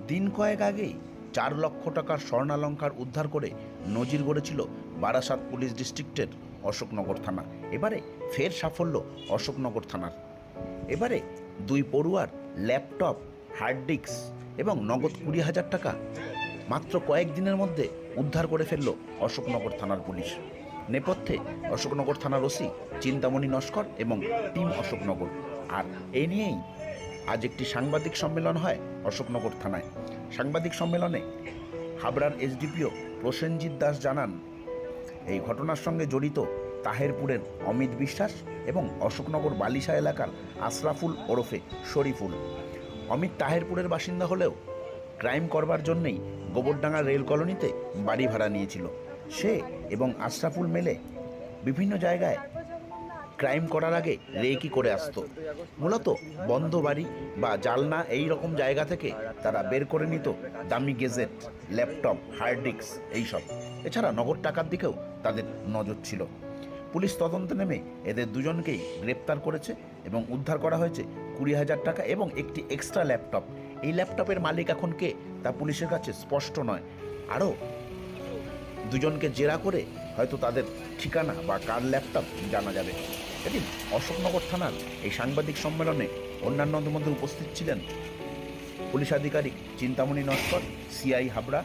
দিন কয়েক আগেই 4 লক্ষ টাকার স্বর্ণালঙ্কার উদ্ধার করে নজির গড়েছিল বারাসাত পুলিশ ডিস্ট্রিক্টের অশোকনগর থানা। এবারে ফের সাফল্য অশোকনগর থানার। এবারে 2 পড়ুয়ার ল্যাপটপ, হার্ড ডিস্ক এবং নগদ 20,000 টাকা মাত্র কয়েকদিনের মধ্যে উদ্ধার করে ফেলল অশোকনগর থানার পুলিশ। নেপথ্যে অশোকনগর থানার ওসি চিন্তামণি নস্কর এবং টিম অশোকনগর। আর এ নিয়েই আজ একটি সাংবাদিক সম্মেলন হয় অশোকনগর থানায়। সাংবাদিক সম্মেলনে হাবড়ার এসডিপিও প্রসেনজিৎ দাস জানান, এই ঘটনার সঙ্গে জড়িত তাহেরপুরের অমিত বিশ্বাস এবং অশোকনগর বালিশা এলাকার আশরাফুল ওরফে শরীফুল। অমিত তাহেরপুরের বাসিন্দা হলেও ক্রাইম করবার জন্যেই গোবরডাঙ্গা রেল কলোনিতে বাড়ি ভাড়া নিয়েছিল। সে এবং আশরাফুল মেলে বিভিন্ন জায়গায় ক্রাইম করার আগে রেকি করে আসতো। মূলত বন্ধ বাড়ি বা জালনা এই রকম জায়গা থেকে তারা বের করে নিত দামি গেজেট, ল্যাপটপ, হার্ড ডিস্ক এইসব। এছাড়া নগদ টাকার দিকেও তাদের নজর ছিল। পুলিশ তদন্তে নেমে এদের দুজনকেই গ্রেপ্তার করেছে এবং উদ্ধার করা হয়েছে 20,000 টাকা এবং একটি এক্সট্রা ল্যাপটপ। এই ল্যাপটপের মালিক এখন কে তা পুলিশের কাছে স্পষ্ট নয়। আরও দুজনকে জেরা করে হয়তো তাদের ঠিকানা বা কার ল্যাপটপ জানা যাবে। এদিন অশোকনগর থানার এই সাংবাদিক সম্মেলনে অন্যান্যদের মধ্যে উপস্থিত ছিলেন পুলিশ আধিকারিক চিন্তামণি নস্কর, সিআই হাবড়া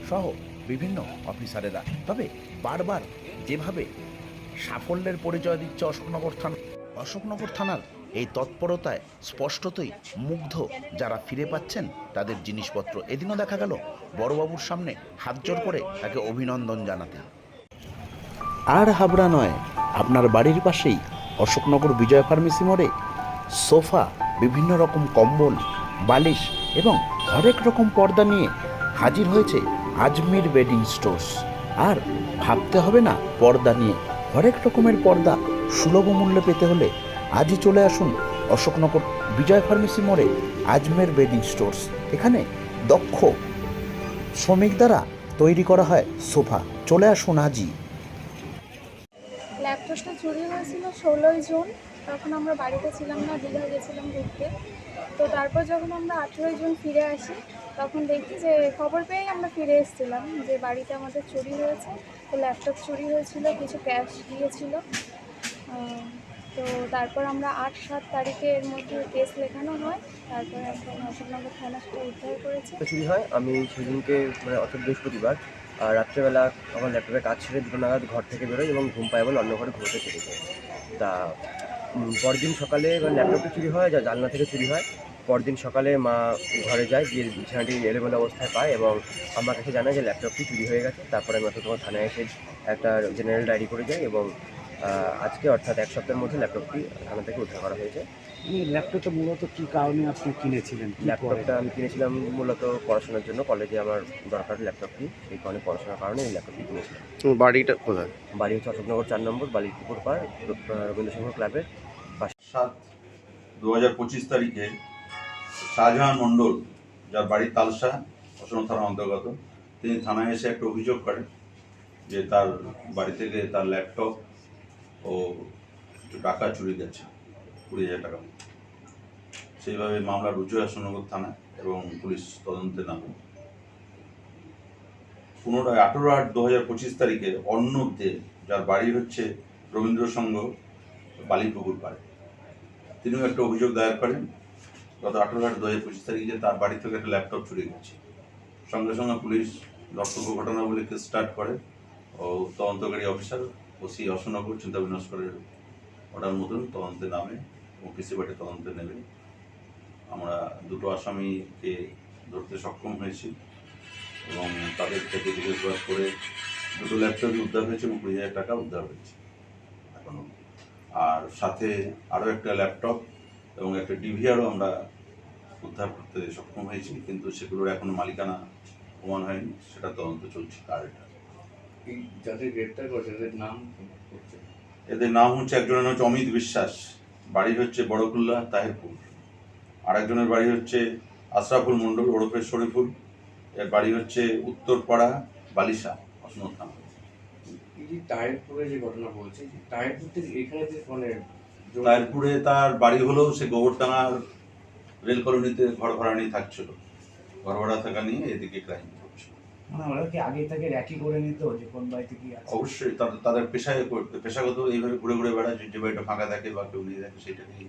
সহ বিভিন্ন অফিসারেরা। তবে বারবার যেভাবে সাফল্যের পরিচয় দিচ্ছে অশোকনগর থানার এই তৎপরতায় স্পষ্টতই মুগ্ধ যারা ফিরে পাচ্ছেন তাদের জিনিসপত্র। এদিনও দেখা গেল বড়বাবুর সামনে হাত জোর করে তাকে অভিনন্দন জানাতে। আর হাবড়া নয়, আপনার বাড়ির পাশেই অশোকনগর বিজয় ফার্মেসি মোড়ে সোফা, বিভিন্ন রকম কম্বল, বালিশ এবং হরেক রকম পর্দা নিয়ে হাজির হয়েছে আজমির বেডিং স্টোর্স। আর ভাবতে হবে না পর্দা নিয়ে, হরেক রকমের পর্দা সুলভ মূল্যে পেতে হলে আজই চলে আসুন অশোকনগর বিজয় ফার্মেসি মোড়ে আজমের বেডিং স্টোর্স। এখানে দক্ষ শ্রমিক দ্বারা তৈরি করা হয় সোফা। চলে আসুন আজই। ল্যাপটপটা চুরি হয়েছিল 16ই জুন। তখন আমরা বাড়িতে ছিলাম না, দীঘা গেছিলাম ঘুরতে। তো তারপর যখন আমরা 18ই জুন ফিরে আসি তখন দেখি যে খবর পেয়েই আমরা ফিরে এসেছিলাম যে বাড়িতে আমাদের চুরি হয়েছে। তো ল্যাপটপ চুরি হয়েছিল, কিছু ক্যাশ গিয়েছিল। তো তারপর আমরা 8-7 তারিখের মধ্যে কেস লেখানো হয়। তারপরে এখন অশোকনগর থানা সেটা উদ্ধার করেছে। চুরি হয়। আমি সেদিনকে অর্থাৎ বৃহস্পতিবার রাত্রেবেলা আমার ল্যাপটপের কাজ ছেড়ে 2টো নাগাদ ঘর থেকে বেরোই এবং ঘুম পায় বলে অন্য ঘরে ঘুরতে চলে যাই। তা পরদিন সকালে ল্যাপটপটি চুরি হয়, যা জানলা থেকে চুরি হয়। পরদিন সকালে মা ঘরে যায়, গিয়ে বিছানাটি এলোমেলো অবস্থায় পায় এবং আমার কাছে জানায় যে ল্যাপটপটি চুরি হয়ে গেছে। তারপরে আমি তোমার থানায় এসে একটা জেনারেল ডায়েরি করে যাই এবং আজকে অর্থাৎ 1 সপ্তাহের মধ্যে ল্যাপটপটি থানা থেকে উদ্ধার করা হয়েছে। ল্যাপটপটা মূলত কী কারণে আপনি কিনেছিলেন? ল্যাপটপটা আমি কিনেছিলাম মূলত পড়াশোনার জন্য। কলেজে আমার দরকার ল্যাপটপটি, সেই কারণে পড়াশোনার কারণে এই ল্যাপটপটি কিনেছিলাম। বাড়িটা কোথায়? বাড়ি হচ্ছে অশোকনগর 4 নম্বর বালিপুকুর পাড়, রবীন্দ্রসংঘ ক্লাবের পাশে। 7/2025 তারিখে শাহজাহান মণ্ডল, যার বাড়ি তালসা, অশোকনগর থানার অন্তর্গত, তিনি থানায় এসে একটা অভিযোগ করেন যে তার বাড়ি থেকে তার ল্যাপটপ ও কিছু টাকা চুরি গেছে, 20,000 টাকা। সেইভাবে মামলা রুজু হয় অশোকনগর থানায় এবং পুলিশ তদন্তে নামে। 18/8/2025 তারিখে অর্ণব দে, যার বাড়ি হচ্ছে রবীন্দ্রসংঘ বালিপুকুর পাড়ে, তিনিও একটা অভিযোগ দায়ের করেন গত 18/8/2025 তারিখে তার বাড়ি থেকে একটা ল্যাপটপ চুরি গেছে। সঙ্গে সঙ্গে পুলিশ ধর্তব্য ঘটনা বলে কেস স্টার্ট করে ও তদন্তকারী অফিসার ওসি অশোকনগর চিন্তামণি নস্করের অর্ডার মতন তদন্তে নামে এবং পিসি বাটে তদন্তে নেমে আমরা 2টো আসামিকে ধরতে সক্ষম হয়েছি এবং তাদের থেকে জিজ্ঞাসাবাদ করে 2টো ল্যাপটপই উদ্ধার হয়েছে এবং 20,000 টাকা উদ্ধার হয়েছে এখনও। আর সাথে আরও একটা ল্যাপটপ এবং একটা ডিভিআরও আমরা উদ্ধার করতে সক্ষম হয়েছি, কিন্তু সেগুলোর এখনো মালিকানা প্রমাণ হয়নি, সেটা তদন্ত চলছে। আর যাদের গ্রেপ্তার করেছে এদের নাম হচ্ছে, একজনের নাম হচ্ছে অমিত বিশ্বাস, বাড়ি হচ্ছে বড়কুল্লা তাহেরপুর। আরেকজনের বাড়ি হচ্ছে আশরাফুল মণ্ডল ওরফে শরীফুল, এর বাড়ি হচ্ছে উত্তরপাড়া বালিশা, অশোকনগর থানা। তাহেরপুরে যে ঘটনা বলছে, তাহেরপুর থেকে এখানে যে তাহেরপুরে তার বাড়ি হলেও সে গোবরডাঙ্গার রেল কলোনিতে ঘর ভাড়া নিয়ে থাকছিল। ঘর ভাড়া থাকা নিয়ে এদিকে ক্রাইম করছে। মানে ওরা কি আগে থেকে র্যাকি করে নিত যে কোন বাড়িতে কি আছে? অবশ্যই তাদের পেশাগত এইভাবে ঘুরে ঘুরে বেড়ায়, যে বাড়িটা ফাঁকা থাকে বা কেউ নিয়ে থাকে সেটাকেই